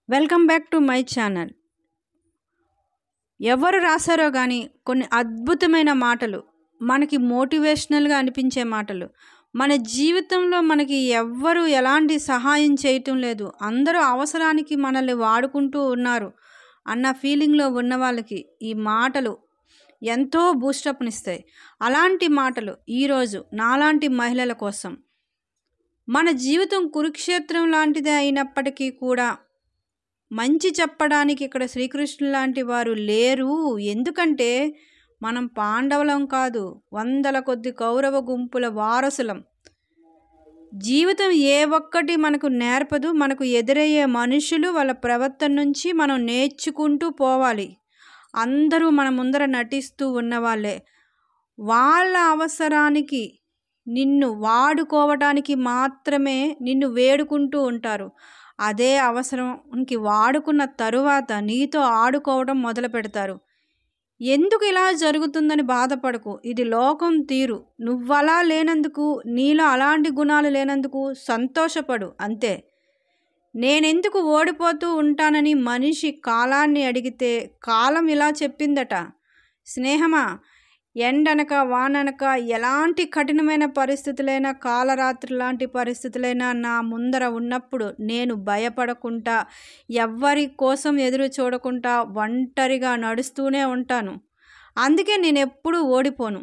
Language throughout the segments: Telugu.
Welcome back to my channel. ఎవరు రాశారో కానీ కొన్ని అద్భుతమైన మాటలు, మనకి మోటివేషనల్గా అనిపించే మాటలు, మన జీవితంలో మనకి ఎవ్వరు ఎలాంటి సహాయం చేయటం లేదు, అందరూ అవసరానికి మనల్ని వాడుకుంటూ ఉన్నారు అన్న ఫీలింగ్లో ఉన్న వాళ్ళకి ఈ మాటలు ఎంతో బూస్టప్నిస్తాయి. అలాంటి మాటలు ఈరోజు నాలాంటి మహిళల కోసం. మన జీవితం కురుక్షేత్రం లాంటిదే అయినప్పటికీ కూడా మంచి చెప్పడానికి ఇక్కడ శ్రీకృష్ణుడు లాంటి వారు లేరు. ఎందుకంటే మనం పాండవులం కాదు, వందల కొద్ది కౌరవ గుంపుల వారసులం. జీవితం ఏ ఒక్కటి మనకు నేర్పదు. మనకు ఎదురయ్యే మనుషులు, వాళ్ళ ప్రవర్తన నుంచి మనం నేర్చుకుంటూ పోవాలి. అందరూ మన ముందర నటిస్తూ ఉన్నవాళ్ళే. వాళ్ళ అవసరానికి నిన్ను వాడుకోవటానికి మాత్రమే నిన్ను వేడుకుంటూ ఉంటారు. అదే అవసరానికి వాడుకున్న తరువాత నీతో ఆడుకోవడం మొదలు పెడతారు. ఎందుకు ఇలా జరుగుతుందని బాధపడకు, ఇది లోకం తీరు. నువ్వలా లేనందుకు, నీలో అలాంటి గుణాలు లేనందుకు సంతోషపడు అంతే. నేనెందుకు ఓడిపోతూ ఉంటానని మనిషి కాలాన్ని అడిగితే కాలం ఇలా చెప్పిందట, స్నేహమా, ఎండనక వాననక ఎలాంటి కఠినమైన పరిస్థితులైనా, కాలరాత్రి లాంటి పరిస్థితులైనా నా ముందర ఉన్నప్పుడు నేను భయపడకుండా, ఎవ్వరి కోసం ఎదురు చూడకుండా ఒంటరిగా నడుస్తూనే ఉంటాను. అందుకే నేను ఎప్పుడూ ఓడిపోను.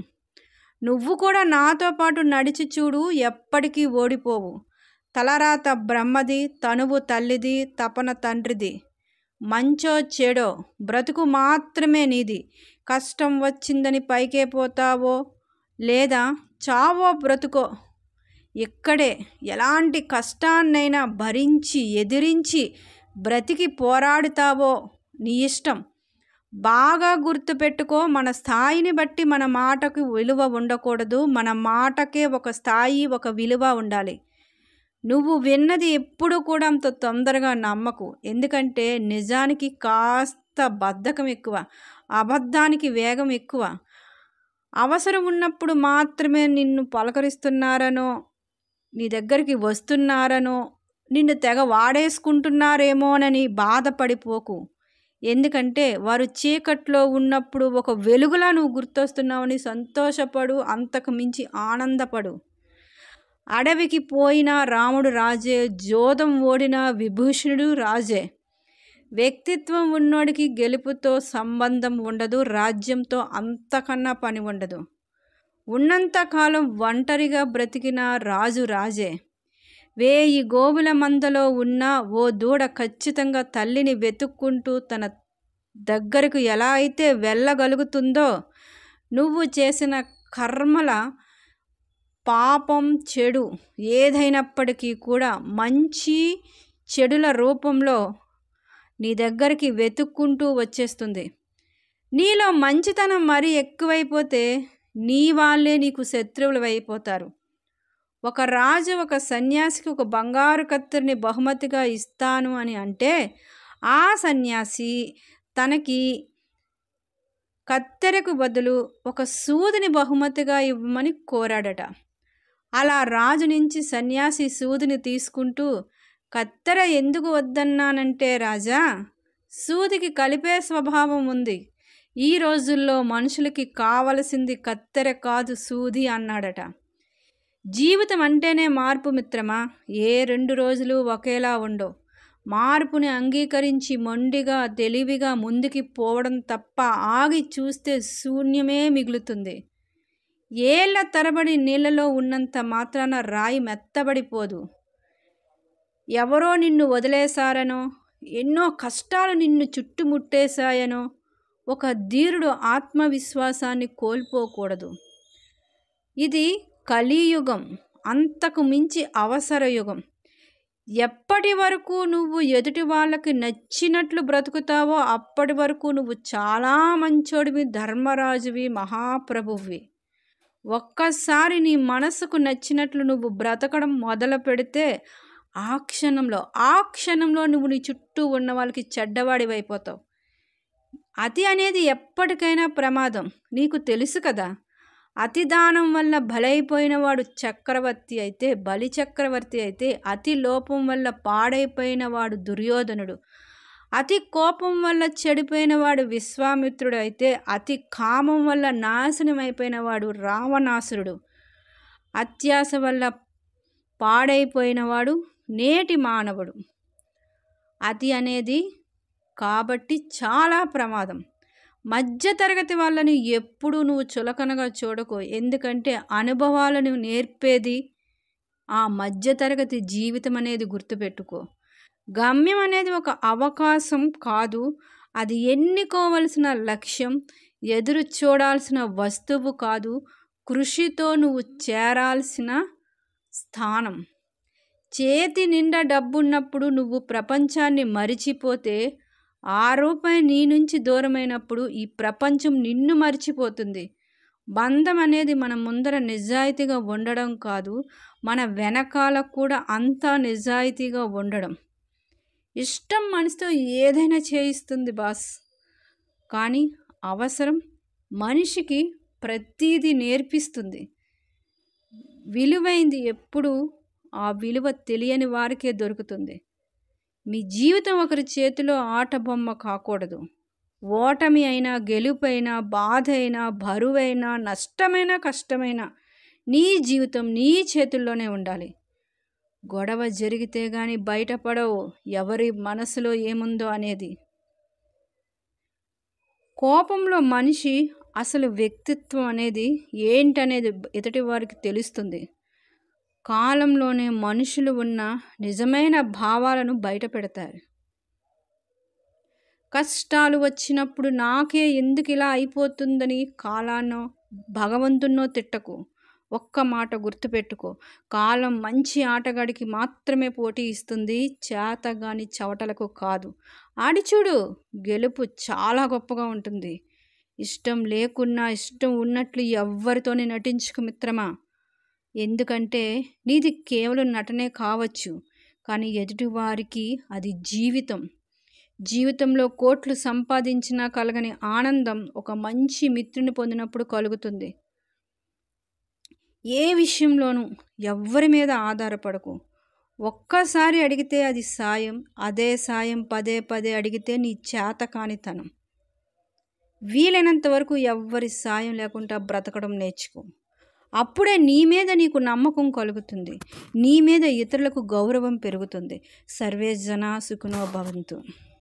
నువ్వు కూడా నాతో పాటు నడిచి చూడు, ఎప్పటికీ ఓడిపోవు. తలరాత బ్రహ్మది, తనువు తల్లిది, తపన తండ్రిది. మంచో చెడో బ్రతుకు మాత్రమే నీది. కష్టం వచ్చిందని పైకే పోతావో లేదా చావో బ్రతుకో ఇక్కడే. ఎలాంటి కష్టాన్నైనా భరించి ఎదిరించి బ్రతికి పోరాడుతావో నీ ఇష్టం. బాగా గుర్తుపెట్టుకో, మన స్థాయిని బట్టి మన మాటకు విలువ ఉండకూడదు. మన మాటకే ఒక స్థాయి, ఒక విలువ ఉండాలి. నువ్వు విన్నది ఎప్పుడు కూడా అంత తొందరగా నమ్మకు. ఎందుకంటే నిజానికి కాస్త బద్ధకం ఎక్కువ, అబద్ధానికి వేగం ఎక్కువ. అవసరం ఉన్నప్పుడు మాత్రమే నిన్ను పలకరిస్తున్నారనో, నీ దగ్గరికి వస్తున్నారనో, నిన్ను తెగ వాడేసుకుంటున్నారేమోనని బాధపడిపోకు. ఎందుకంటే వారు చీకట్లో ఉన్నప్పుడు ఒక వెలుగులా నువ్వు గుర్తొస్తున్నావని సంతోషపడు, అంతకు మించి ఆనందపడు. అడవికి పోయిన రాముడు రాజే, జోదం ఓడిన విభూషణుడు రాజే. వ్యక్తిత్వం ఉన్నోడికి గెలుపుతో సంబంధం ఉండదు, రాజ్యంతో అంతకన్నా పని ఉండదు. ఉన్నంతకాలం ఒంటరిగా బ్రతికిన రాజు రాజే. 1000 గోవుల మందలో ఉన్న ఓ దూడ ఖచ్చితంగా తల్లిని వెతుక్కుంటూ తన దగ్గరకు ఎలా అయితే వెళ్ళగలుగుతుందో, నువ్వు చేసిన కర్మల పాపం చెడు ఏదైనప్పటికీ కూడా మంచి చెడుల రూపంలో నీ దగ్గరికి వెతుక్కుంటూ వచ్చేస్తుంది. నీలో మంచితనం మరీ ఎక్కువైపోతే నీ వాళ్ళే నీకు శత్రువులు అయిపోతారు. ఒక రాజు ఒక సన్యాసికి ఒక బంగారు కత్తిని బహుమతిగా ఇస్తాను అని అంటే, ఆ సన్యాసి తనకి కత్తెరకు బదులు ఒక సూదిని బహుమతిగా ఇవ్వమని కోరాడట. అలా రాజు నుంచి సన్యాసి సూదిని తీసుకుంటూ, కత్తెర ఎందుకు వద్దన్నానంటే రాజా, సూదికి కలిపే స్వభావం ఉంది. ఈ రోజుల్లో మనుషులకి కావలసింది కత్తెర కాదు, సూది అన్నాడట. జీవితం అంటేనే మార్పు మిత్రమా. ఏ 2 రోజులు ఒకేలా ఉండవు. మార్పుని అంగీకరించి మొండిగా తెలివిగా ముందుకి పోవడం తప్ప ఆగి చూస్తే శూన్యమే మిగులుతుంది. ఏళ్ల తరబడి నీళ్ళలో ఉన్నంత మాత్రాన రాయి మెత్తబడిపోదు. ఎవరో నిన్ను వదిలేశారనో, ఎన్నో కష్టాలు నిన్ను చుట్టుముట్టేశాయనో ఒక ధీరుడు ఆత్మవిశ్వాసాన్ని కోల్పోకూడదు. ఇది కలియుగం, అంతకు మించి అవసర యుగం. ఎప్పటి వరకు నువ్వు ఎదుటి వాళ్ళకి నచ్చినట్లు బ్రతుకుతావో అప్పటి వరకు నువ్వు చాలా మంచోడివి, ధర్మరాజువి, మహాప్రభువి. ఒక్కసారి నీ మనసుకు నచ్చినట్లు నువ్వు బ్రతకడం మొదలు పెడితే ఆ క్షణంలో నువ్వు నీ చుట్టూ ఉన్న వాళ్ళకి చెడ్డవాడివైపోతావు. అతి అనేది ఎప్పటికైనా ప్రమాదం, నీకు తెలుసు కదా. అతిదానం వల్ల బలైపోయిన వాడు చక్రవర్తి అయితే, బలి చక్రవర్తి అయితే, అతి లోపం వల్ల పాడైపోయిన వాడు దుర్యోధనుడు. అతి కోపం వల్ల చెడిపోయిన వాడు విశ్వామిత్రుడు అయితే, అతి కామం వల్ల నాశనమైపోయిన వాడు రావణాసురుడు. అత్యాశ వల్ల పాడైపోయినవాడు నేటి మానవుడు. అతి అనేది కాబట్టి చాలా ప్రమాదం. మధ్యతరగతి వాళ్ళని ఎప్పుడూ నువ్వు చులకనగా చూడకు. ఎందుకంటే అనుభవాలను నేర్పేది ఆ మధ్యతరగతి జీవితం అనేది గుర్తుపెట్టుకో. గమ్యం అనేది ఒక అవకాశం కాదు, అది ఎన్నుకోవలసిన లక్ష్యం, ఎదురు చూడాల్సిన వస్తువు కాదు, కృషితో నువ్వు చేరాల్సిన స్థానం. చేతి నిండా డబ్బున్నప్పుడు నువ్వు ప్రపంచాన్ని మరిచిపోతే, ఆ రూపాయి నీ నుంచి దూరమైనప్పుడు ఈ ప్రపంచం నిన్ను మరిచిపోతుంది. బంధం అనేది మన ముందర నిజాయితీగా ఉండడం కాదు, మన వెనకాల కూడా అంతా నిజాయితీగా ఉండడం. ఇష్టం మనిషితో ఏదైనా చేయిస్తుంది బాస్, కానీ అవసరం మనిషికి ప్రతీది నేర్పిస్తుంది. విలువైంది ఎప్పుడు ఆ విలువ తెలియని వారికే దొరుకుతుంది. మీ జీవితం ఒకరి చేతిలో ఆట బొమ్మ కాకూడదు. ఓటమి అయినా, గెలుపైనా, బాధ అయినా, బరువైనా, నష్టమైనా, కష్టమైనా నీ జీవితం నీ చేతుల్లోనే ఉండాలి. గొడవ జరిగితే కానీ బయటపడవు ఎవరి మనసులో ఏముందో అనేది. కోపంలో మనిషి అసలు వ్యక్తిత్వం అనేది ఏంటనేది ఎదుటి వారికి తెలుస్తుంది. కాలంలోనే మనుషులు ఉన్న నిజమైన భావాలను బయట పెడతారు. కష్టాలు వచ్చినప్పుడు నాకే ఎందుకు ఇలా అయిపోతుందని కాలాన్నో భగవంతున్నో తిట్టకు. ఒక్క మాట గుర్తుపెట్టుకో, కాలం మంచి ఆటగాడికి మాత్రమే పోటీ ఇస్తుంది, చేతగాని చవటలకు కాదు. ఆడి చూడు, గెలుపు చాలా గొప్పగా ఉంటుంది. ఇష్టం లేకున్నా ఇష్టం ఉన్నట్లు ఎవ్వరితోని నటించుకు మిత్రమా. ఎందుకంటే నీది కేవలం నటనే కావచ్చు, కానీ ఎదుటివారికి అది జీవితం. జీవితంలో కోట్లు సంపాదించినా కలగని ఆనందం ఒక మంచి మిత్రుని పొందినప్పుడు కలుగుతుంది. ఏ విషయంలోనూ ఎవ్వరి మీద ఆధారపడకు. ఒక్కసారి అడిగితే అది సాయం, అదే సాయం పదే పదే అడిగితే నీ చేతకానితనం. వీలైనంత వరకు ఎవ్వరి సాయం లేకుండా బ్రతకడం నేర్చుకో. అప్పుడే నీ మీద నీకు నమ్మకం కలుగుతుంది, నీ మీద ఇతరులకు గౌరవం పెరుగుతుంది. సర్వే జనా సుఖినో భవంతు.